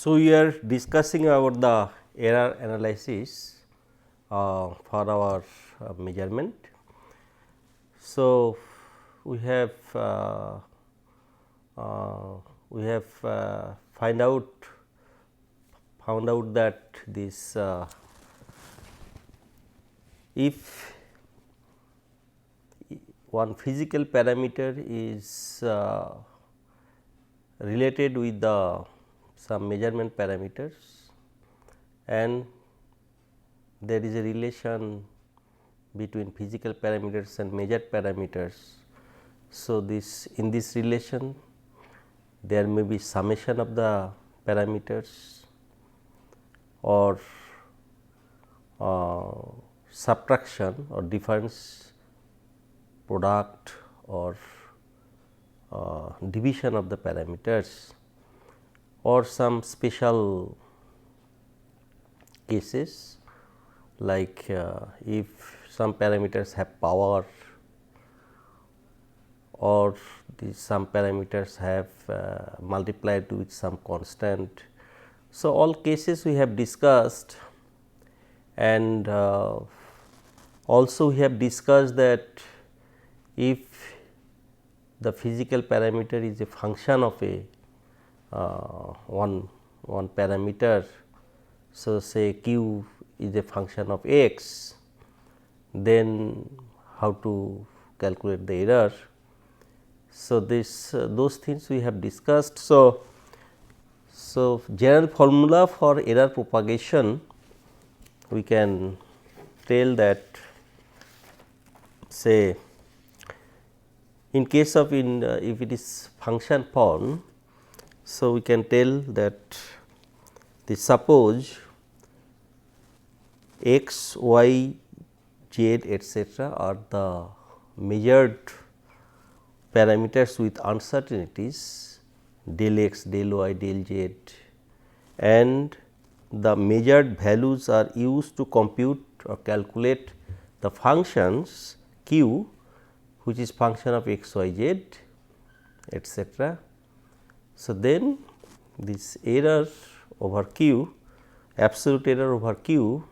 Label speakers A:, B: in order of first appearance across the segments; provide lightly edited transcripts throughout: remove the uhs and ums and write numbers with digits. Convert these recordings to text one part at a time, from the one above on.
A: So, we are discussing about the error analysis for our measurement. So, we have found out that this if one physical parameter is related with the some measurement parameters and there is a relation between physical parameters and measured parameters. So, this in this relation there may be summation of the parameters or subtraction or difference, product or division of the parameters or some special cases like if some parameters have power or some parameters have multiplied with some constant. So, all cases we have discussed and also we have discussed that if the physical parameter is a function of a one parameter. So, say q is a function of x, then how to calculate the error. So, this those things we have discussed. So, general formula for error propagation we can tell that say in case of if it is function form. So, we can tell that the suppose x, y, z etcetera are the measured parameters with uncertainties del x, del y, del z and the measured values are used to compute or calculate the functions q which is function of x, y, z etcetera. So, then this error over q, absolute error over q,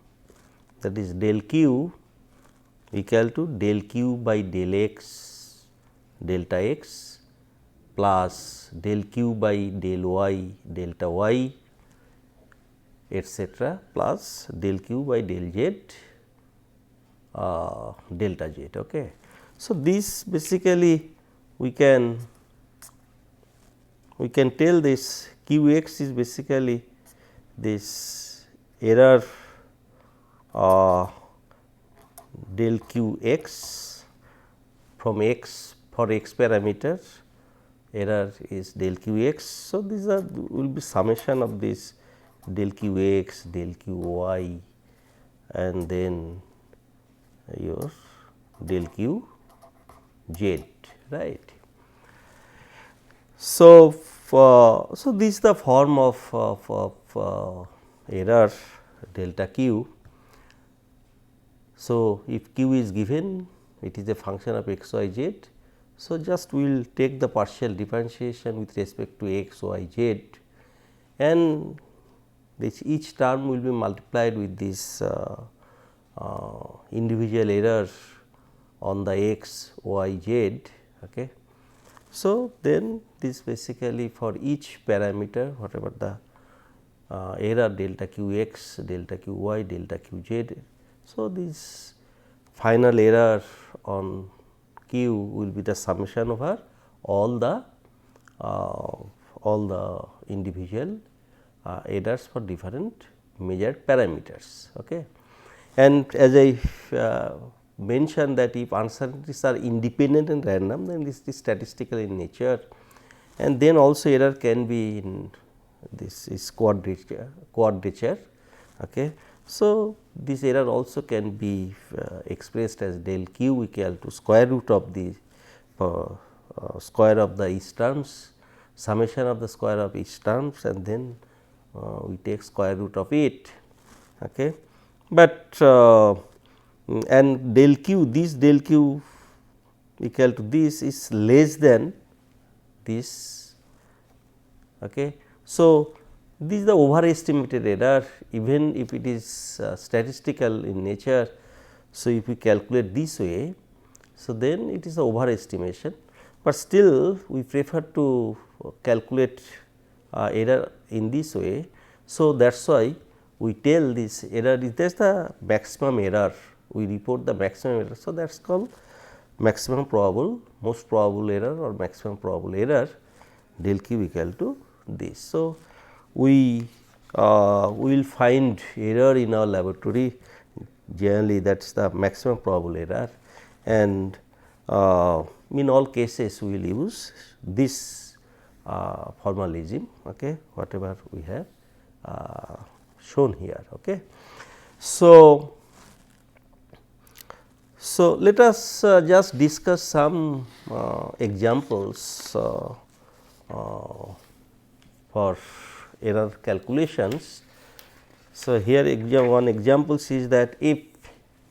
A: that is del q equal to del q by del x delta x plus del q by del y delta y etcetera plus del q by del z delta z. Okay. So, this basically we can tell this q x is basically this error del q x from x for x parameter, error is del q x. So, these are will be summation of this del q x, del q y and then your del q z, right. So, so this is the form of error delta q. So, if q is given, it is a function of x, y, z. So, just we will take the partial differentiation with respect to x, y, z and this each term will be multiplied with this individual error on the x, y, z. Okay. So, then this basically for each parameter whatever the error delta q x, delta q y, delta q z. So, this final error on q will be the summation over all the individual errors for different measured parameters. Okay. And as I mentioned that if uncertainties are independent and random, then this is statistical in nature and then also error can be in this is quadrature. Okay. So, this error also can be expressed as del q equal to square root of the square of the each terms, summation of the square of each terms and then we take square root of it. Okay. But and del q, this del q equal to this is less than this. Okay. So, This is the overestimated error, even if it is statistical in nature. So, if we calculate this way, so then it is the overestimation, but still we prefer to calculate error in this way. So, that is why we tell this error is that is the maximum error, we report the maximum error. So, that is called maximum probable, most probable error or maximum probable error del q equal to this. So, we will find error in our laboratory, generally that is the maximum probable error, and in all cases we will use this formalism, okay, whatever we have shown here. Okay. So, let us just discuss some examples for error calculations. So, here one example is that if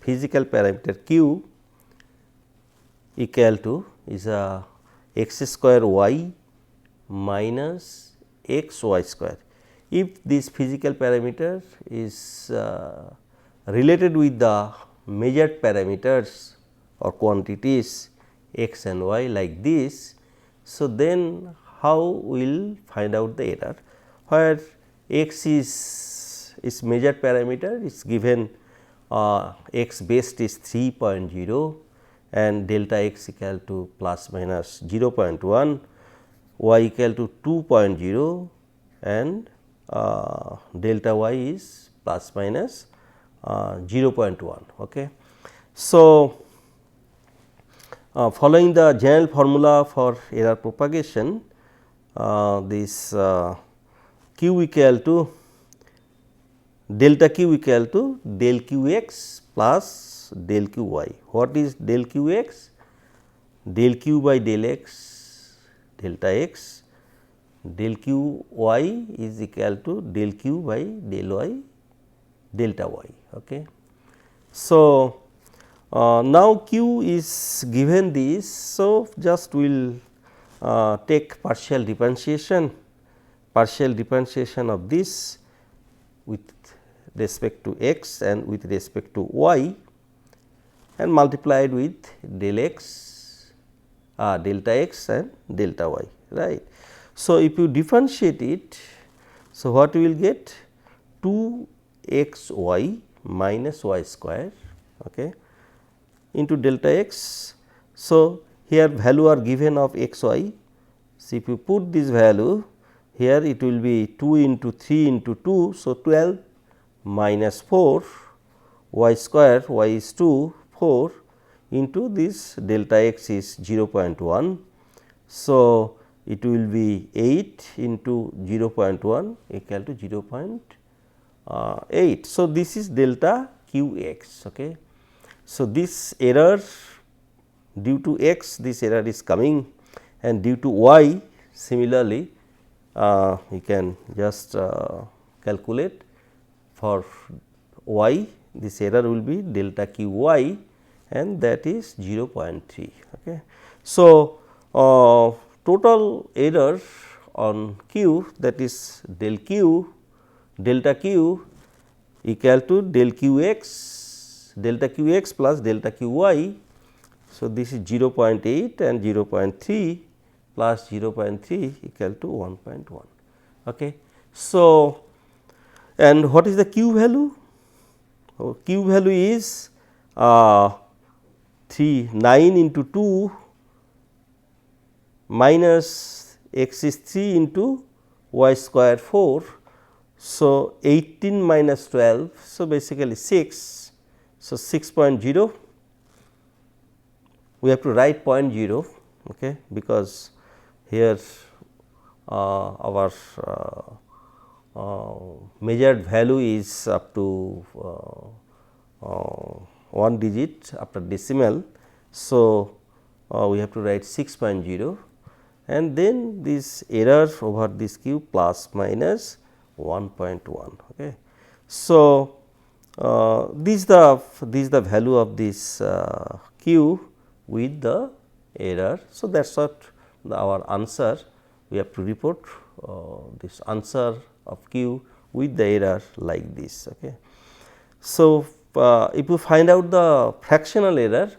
A: physical parameter q equal to is a x square y minus x y square. If this physical parameter is related with the measured parameters or quantities x and y like this, so then how we will find out the error, where x is measured parameter is given x best is 3.0 and delta x equal to plus minus 0.1, y equal to 2.0 and delta y is plus minus 0.1. Okay. So, following the general formula for error propagation, this q equal to delta q equal to del q x plus del q y. What is del q x? Del q by del x delta x, del q y is equal to del q by del y delta y. Okay. So, now q is given this. So, just we will take partial differentiation of this with respect to x and with respect to y and multiplied with del x delta x and delta y, right. So, if you differentiate it, so what we will get 2 x y minus y square, okay, into delta x. So, here value are given of x y. So, if you put this value here, it will be 2 into 3 into 2. So, 12 minus 4 y square, y is 2, 4 into this delta x is 0.1. So, it will be 8 into 0.1 equal to 0.8. So, this is delta q x. Okay. So, this error due to x, this error is coming, and due to y similarly you can just calculate for y, this error will be delta q y and that is 0.3. Okay. So, total error on q, that is delta q equal to delta q x plus delta q y. So, this is 0.8 and 0.3 plus 0.3 equal to 1.1. Okay. So, and what is the q value? Q value is 9 into 2 minus x is 3 into y square 4. So, 18 minus 12. So, basically 6. So, 6.0, we have to write 0.0, okay, because here our measured value is up to 1 digit after decimal. So, we have to write 6.0 and then this error over this q plus minus 1.1. Okay. So, this is the value of this q with the error. So, that is what our answer, we have to report this answer of q with the error like this. Okay. So, if you find out the fractional error,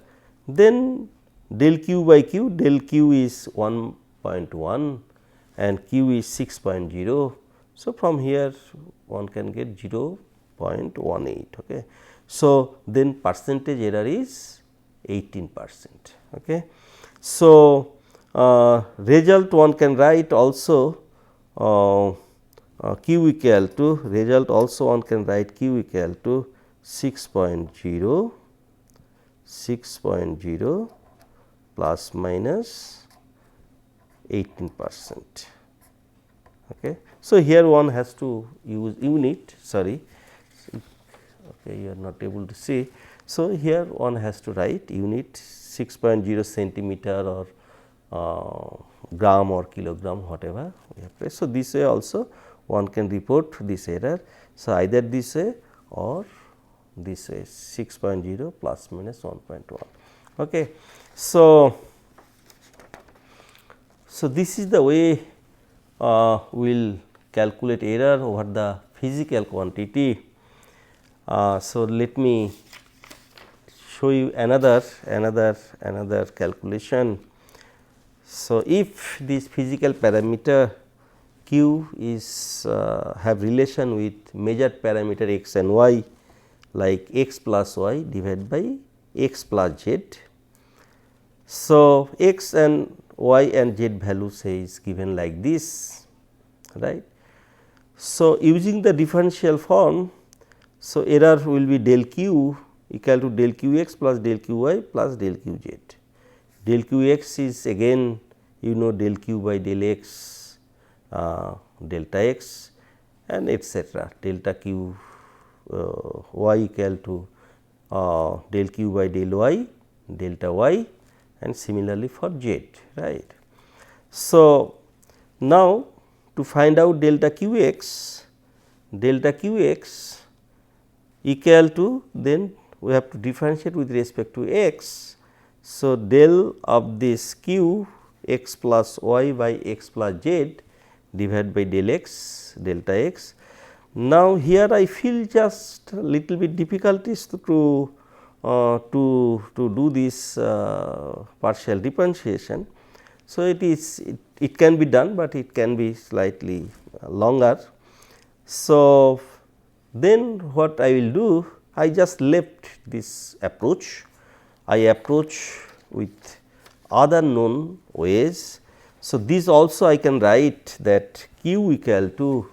A: then del q by q, del q is 1.1 and q is 6.0. So, from here one can get 0.18. Okay. So, then percentage error is 18%. Okay. So, result one can write also q equal to result also one can write q equal to 6.0 plus minus 18%. Okay. So, here one has to use unit, sorry, okay, you are not able to see. So, here one has to write unit 6.0 centimeter or gram or kilogram, whatever we have placed. So, this way also one can report this error. So, either this way or this way 6.0 plus minus 1.1. Okay. So, this is the way we will calculate error over the physical quantity. So, let me show you another calculation. So, if this physical parameter q is have relation with measured parameter x and y, like x plus y divided by x plus z. So, x and y and z value say is given like this, right. So, using the differential form, so error will be del q equal to del q x plus del q y plus del q z. Del q x is again you know del q by del x delta x and etcetera, delta q y equal to del q by del y delta y and similarly for z, right. So, now to find out delta q x equal to, then we have to differentiate with respect to x. So, del of this q x plus y by x plus z divided by del x delta x. Now, here I feel just little bit difficulties to do this partial differentiation. So, it can be done, but it can be slightly longer. So, then what I will do, I just left this approach, I approach with other known ways. So, this also I can write that q equal to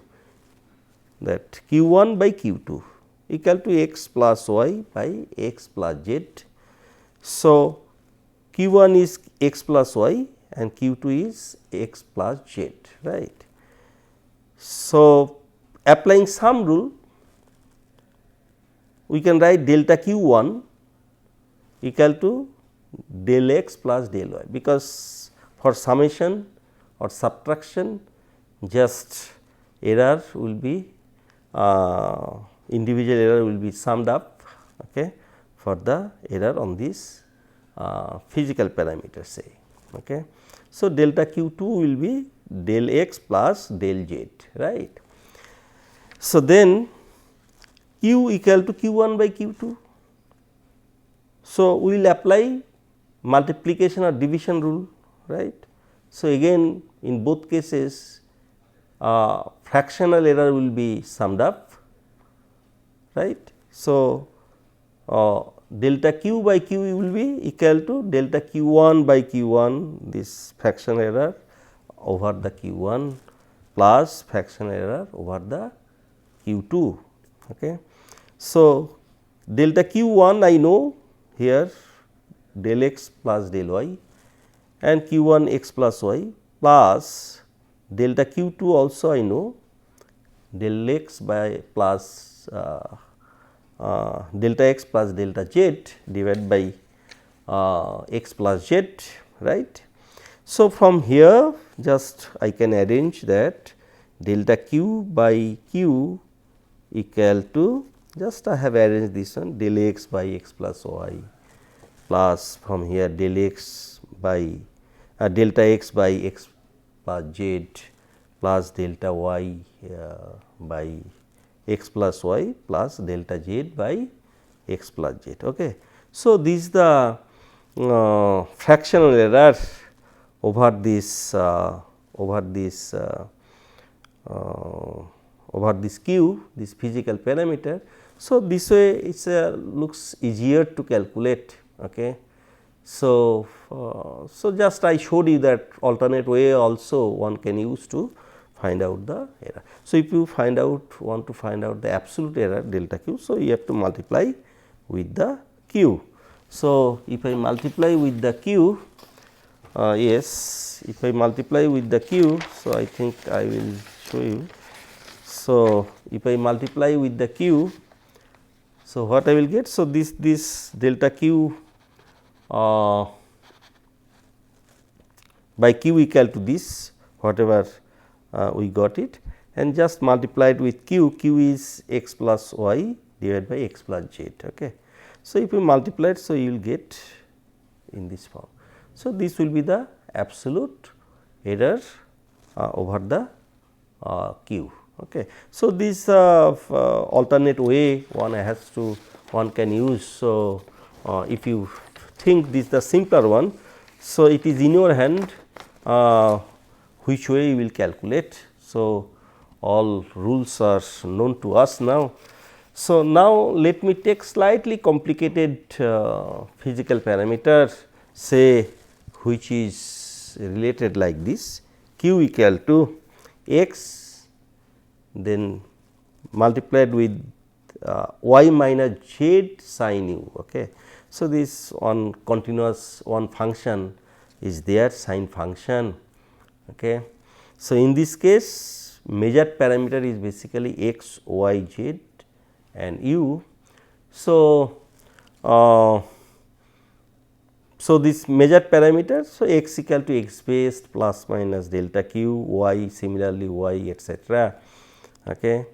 A: that q 1 by q 2 equal to x plus y by x plus z. So, q 1 is x plus y and q 2 is x plus z, right. So, applying some rule, we can write delta q 1 equal to del x plus del y, because for summation or subtraction just error will be individual error will be summed up, okay, for the error on this physical parameter say. Okay. So, delta q 2 will be del x plus del z, right. So, then q equal to q 1 by q 2. So, we will apply multiplication or division rule, right. So, again in both cases fractional error will be summed up, right. So, delta q by q will be equal to delta q 1 by q 1, this fraction error over the q 1 plus fraction error over the q 2. Okay. So, delta q 1 I know here del x plus del y and q 1 x plus y plus delta q 2 also I know del x by plus delta x plus delta z divided by x plus z, right. So, from here just I can arrange that delta q by q equal to, just I have arranged this one, del x by x plus y plus from here del x by delta x by x plus z plus delta y by x plus y plus delta z by x plus z. Okay. So, this is the fractional error over this q, this physical parameter. So, this way it looks easier to calculate. Okay. So, just I showed you that alternate way also one can use to find out the error. So, if you want to find out the absolute error delta q, so you have to multiply with the q. So, if I multiply with the q, yes, if I multiply with the q, so I think I will show you. So, if I multiply with the q, so what I will get? So, this delta q by q equal to this whatever we got it, and just multiplied with q, q is x plus y divided by x plus z. Okay. So, if you multiply it, so you will get in this form. So, this will be the absolute error over the q. Okay. So, this alternate way one can use. So, if you think this is the simpler one, so it is in your hand which way you will calculate. So, all rules are known to us now. So, now let me take slightly complicated physical parameter, say which is related like this, q equal to x, then multiplied with y minus z sin u. Okay. So, this one continuous one function is there, sine function. Okay. So, in this case measured parameter is basically x, y, z and u. So, so this measured parameter, so x equal to x based plus minus delta q, y similarly y etcetera. Okay.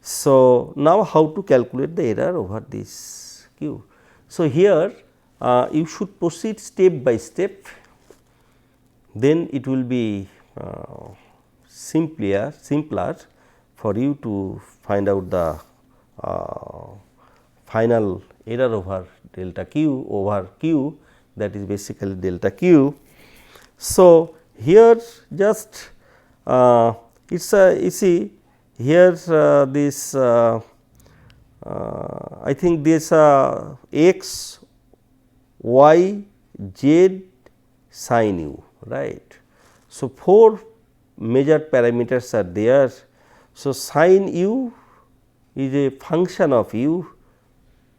A: So, now how to calculate the error over this q. So, here you should proceed step by step, then it will be simpler for you to find out the final error over delta q over q, that is basically delta q. So, here just it's a, you see here this I think this x, y, z sin u, right. So, 4 measured parameters are there. So, sin u is a function of u,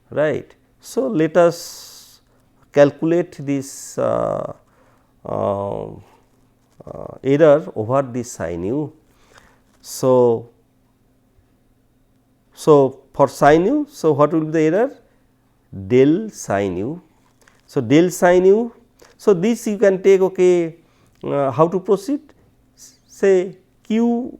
A: right. So, let us calculate this error over this sin u. So, for sin u, so what will be the error? Del sin u. So, del sin u. So, this you can take, okay, how to proceed? Say q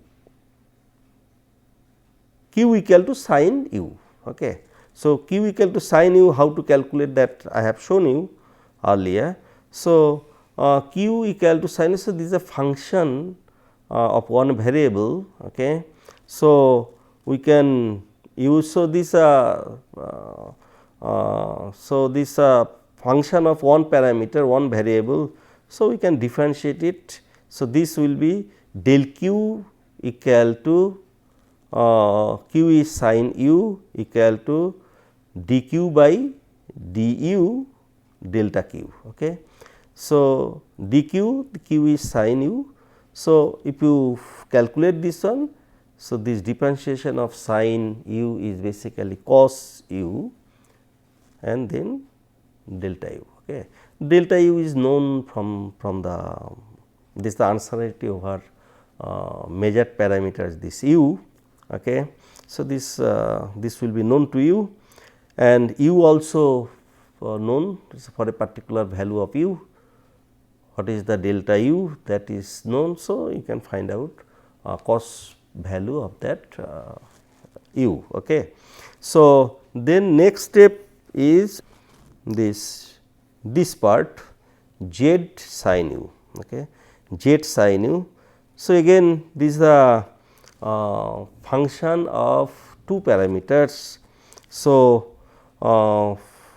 A: equal to sin u. Okay. So, q equal to sin u, how to calculate that I have shown you earlier. So, q equal to sin u, so this is a function of one variable. Okay. So, we can use, so this function of one parameter, one variable. So, we can differentiate it. So, this will be del q equal to q is sin u equal to dq by du delta q. Okay. So, dq, q is sin u. So, if you calculate this one, so this differentiation of sin u is basically cos u and then delta u. Okay. Delta u is known from the, this is the uncertainty over measured parameters, this u. Okay. So, this will be known to you, and u also known for a particular value of u. What is the delta u, that is known. So, you can find out cos value of that u. Okay. So, then next step is this part z sin u. Okay. Z sin u. So, again this is the function of two parameters. So,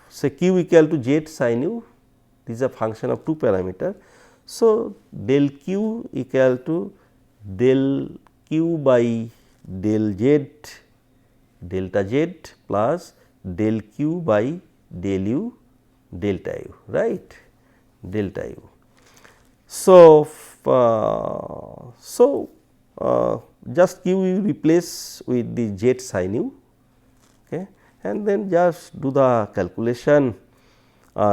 A: say q equal to z sin u, this is a function of two parameter. So, del q equal to del q by del z delta z plus del q by del u delta u, right, delta u. So, just q you replace with the z sin u, okay, and then just do the calculation,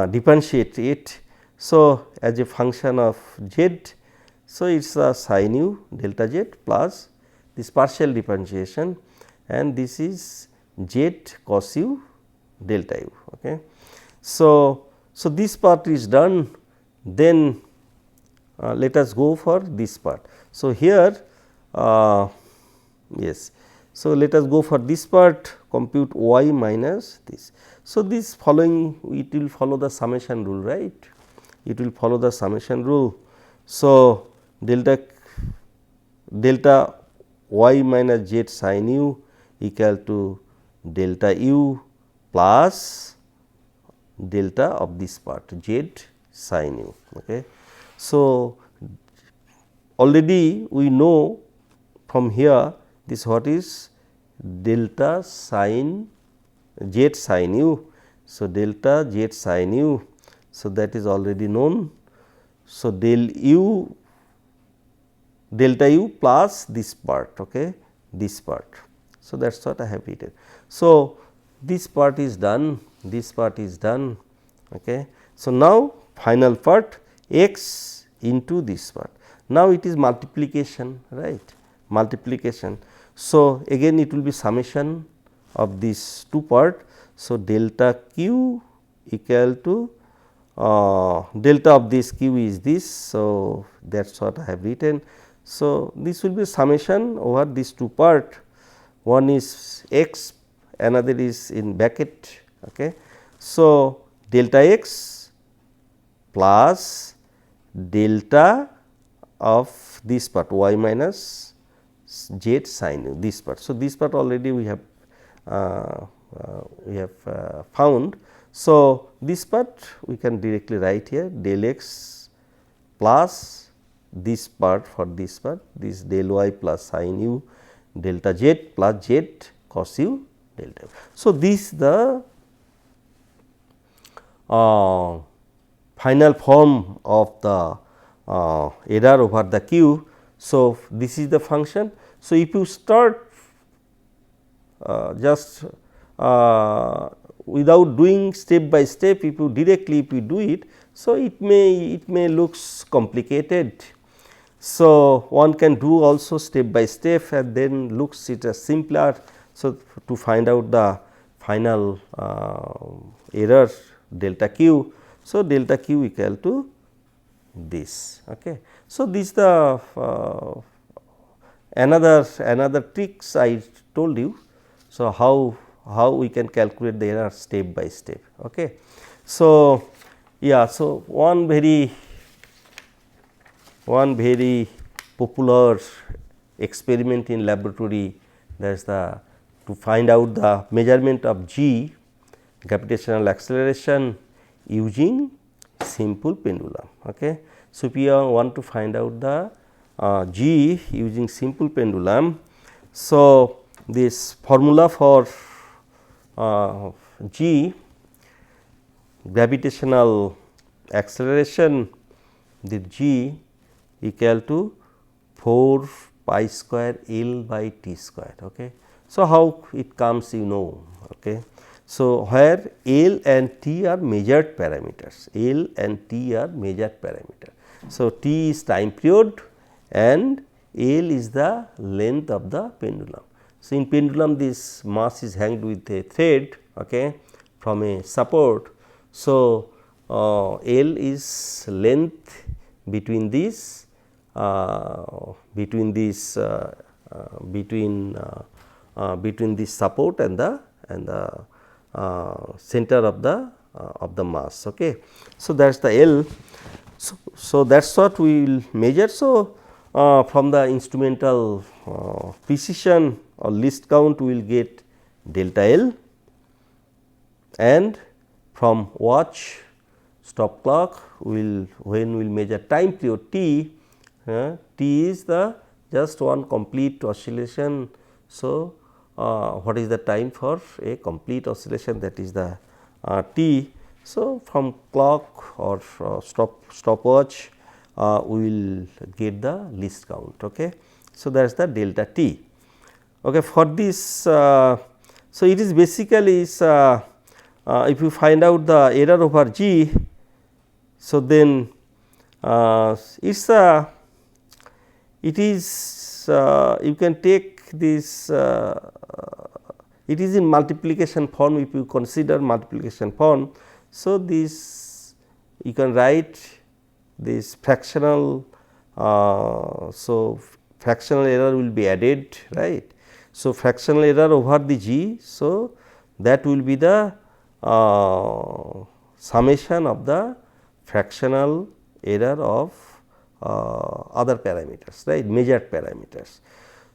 A: differentiate it. So, as a function of z, so it is a sin u delta z plus this partial differentiation, and this is z cos u delta u. Okay. So, this part is done, then let us go for this part. So, here yes. So, let us go for this part, compute y minus this. So, this following it will follow the summation rule, right, it will follow the summation rule. So, delta y minus z sin u equal to delta u plus delta of this part z sin u. Okay. So, already we know from here this what is delta sin z sin u. So, delta z sin u, so that is already known. So, delta u plus this part, okay, this part. So, that is what I have written. So, this part is done, this part is done. Okay. So, now final part x into this part. Now, it is multiplication, right, multiplication. So, again it will be summation of these two part. So, delta q equal to delta of this q is this. So, that is what I have written. So, this will be summation over these two part, one is x, another is in bracket. Okay. So, delta x plus delta of this part y minus z sin u, this part. So, this part already we have found. So, this part we can directly write here del x plus this part for this part, this del y plus sin u delta z plus z cos u delta. So, this the final form of the error over the q. So, this is the function. So, if you start just without doing step by step, if you directly if you do it, so it may looks complicated. So, one can do also step by step and then looks it as simpler. So, to find out the final error delta q. So, delta q equal to this. Okay. So, this the another tricks I told you. So, how we can calculate the error step by step. Okay. So, yeah. So, one very popular experiment in laboratory, that is the to find out the measurement of g, gravitational acceleration, using simple pendulum. Okay. So, if we want to find out the g using simple pendulum. So, this formula for g, gravitational acceleration, the g equal to 4 pi square L by t square. Okay. So, how it comes you know. Okay. So, where L and t are measured parameters, L and t are measured parameter. So, t is time period and L is the length of the pendulum. So, in pendulum this mass is hanged with a thread, okay, from a support. So, L is length between this between this support and the center of the mass. Okay. So, that is the L. So, that is what we will measure. So, from the instrumental precision or least count we will get delta L, and from watch stop clock will when we will measure time period T, T is the just one complete oscillation. So, what is the time for a complete oscillation, that is the T. So, from clock or stopwatch we will get the least count. Okay. So, that is the delta T. Okay. For this, so it is basically if you find out the error over G, so then it is you can take this, it is in multiplication form if you consider multiplication form. So, this you can write this fractional, so fractional error will be added, right. So, fractional error over the G, so that will be the summation of the fractional error of other parameters, right, measured parameters.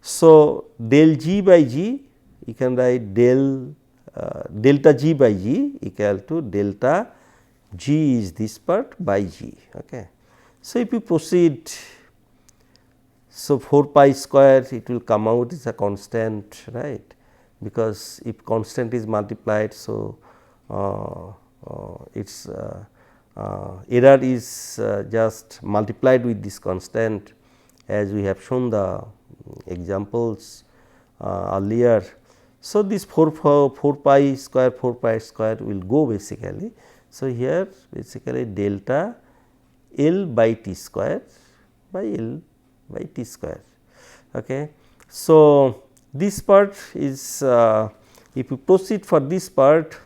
A: So, del G by G you can write delta G by G equal to delta G is this part by G. Okay. So, if you proceed, so 4 pi square it will come out is a constant, right, because if constant is multiplied. So, its error is just multiplied with this constant, as we have shown the examples earlier. So, this 4 pi square will go basically. So, here basically delta L by T square by L by T square. Okay. So, this part is if you proceed for this part.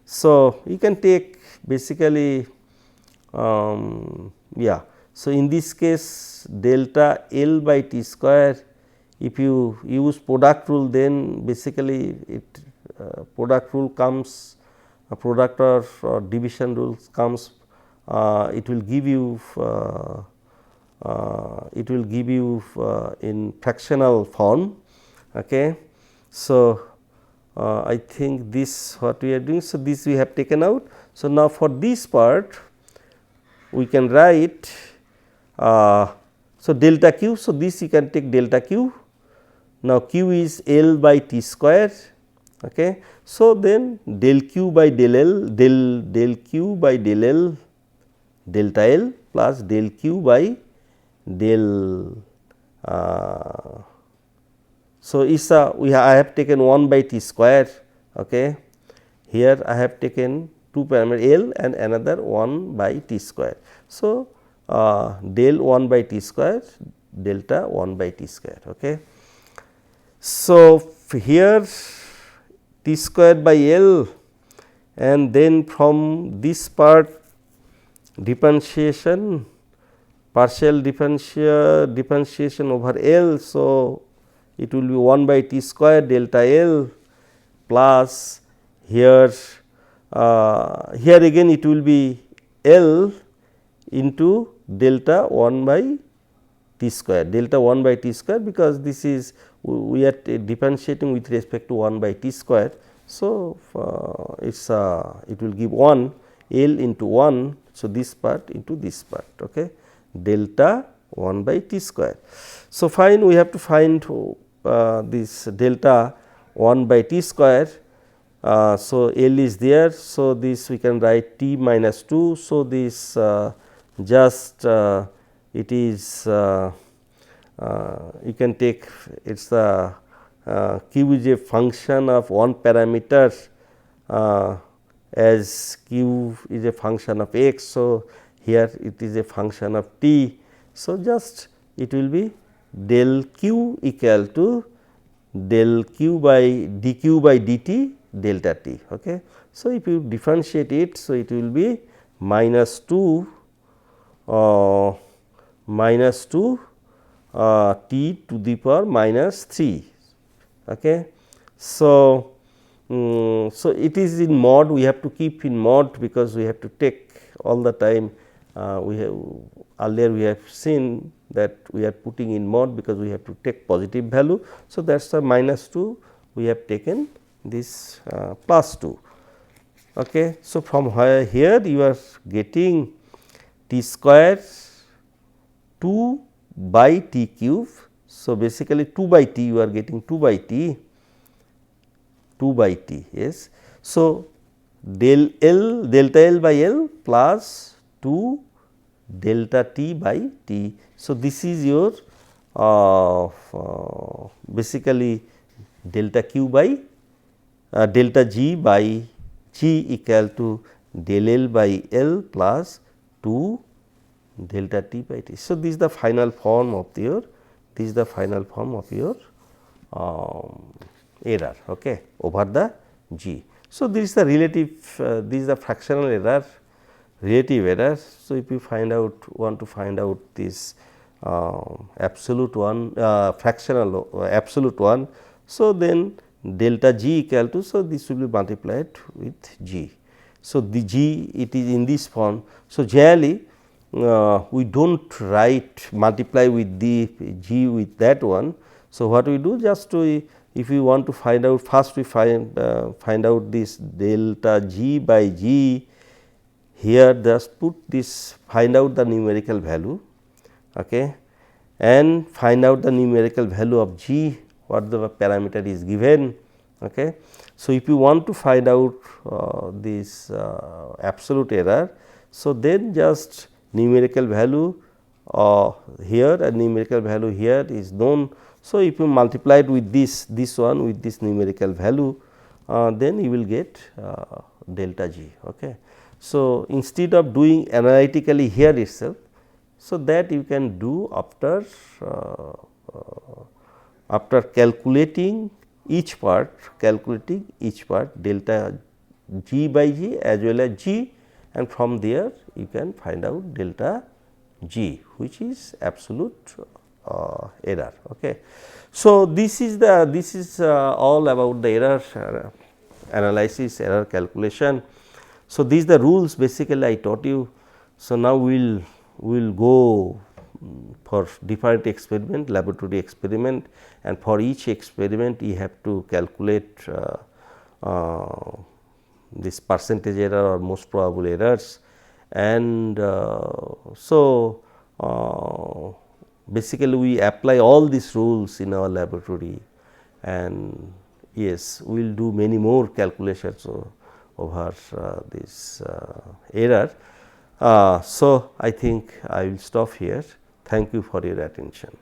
A: So, you can take basically yeah. So, in this case delta L by T square, if you use product rule, then basically it product rule comes, product or division rules comes, it will give you in fractional form. Okay. So, I think this what we are doing. So, this we have taken out. So, now for this part we can write so delta q. So, this you can take delta q. Now, q is L by T square. Okay. So, then del q by del L del q by del L delta L plus del q by del so is I have taken 1 by T square. Okay. Here I have taken 2 parameter L and another 1 by T square. So, del 1 by T square delta 1 by T square. Okay. So, here T square by L, and then from this part differentiation, partial differentiation over L. So, it will be 1 by T square delta L plus here again it will be L into delta 1 by T square, delta 1 by T square, because this is we are differentiating with respect to 1 by T square. So, it will give 1 L into 1. So, this part into this part, okay, delta 1 by T square. So, fine, we have to find this delta 1 by T square. So, L is there. So, this we can write T minus 2. So, this just it is you can take it is the q is a function of one parameter as q is a function of x. So, here it is a function of t. So, just it will be del q equal to del q by dq by dt delta t. Okay. So, if you differentiate it, so it will be minus 2 t to the power minus 3. Okay. So, so it is in mod, we have to keep in mod, because we have to take all the time we have earlier we have seen that we are putting in mod because we have to take positive value. So, that is the minus 2, we have taken this plus 2. Okay. So, from here you are getting t square 2 by t cube. So, basically 2 by t, you are getting 2 by t, 2 by t, yes. So, del L delta L by L plus 2 delta t by t. So, this is your basically delta q by delta g by g equal to del L by L plus 2 delta t by t. So, this is the final form of your error, okay, over the g. So, this is the relative, this is the fractional error, relative error. So, if you want to find out this absolute one, fractional absolute one. So, then delta g equal to, so this will be multiplied with g. So, the g, it is in this form. So, generally we do not write multiply with the g with that one. So, what we do, just to, if we want to find out, first we find out this delta g by g, here just put this, find out the numerical value, okay, and find out the numerical value of g, what the parameter is given. Okay. So, if you want to find out this absolute error, so then just numerical value here and numerical value here is known. So, if you multiply it with this one with this numerical value, then you will get delta g. Okay. So, instead of doing analytically here itself, so that you can do after calculating each part, delta g by g as well as g, and from there you can find out delta g, which is absolute error. Okay. So, this is all about the error analysis, error calculation. So, these are the rules basically I taught you. So, now we will go for different experiment, laboratory experiment, and for each experiment you have to calculate this percentage error or most probable errors. And so, basically we apply all these rules in our laboratory, and yes, we will do many more calculations over this error. So, I think I will stop here. Thank you for your attention.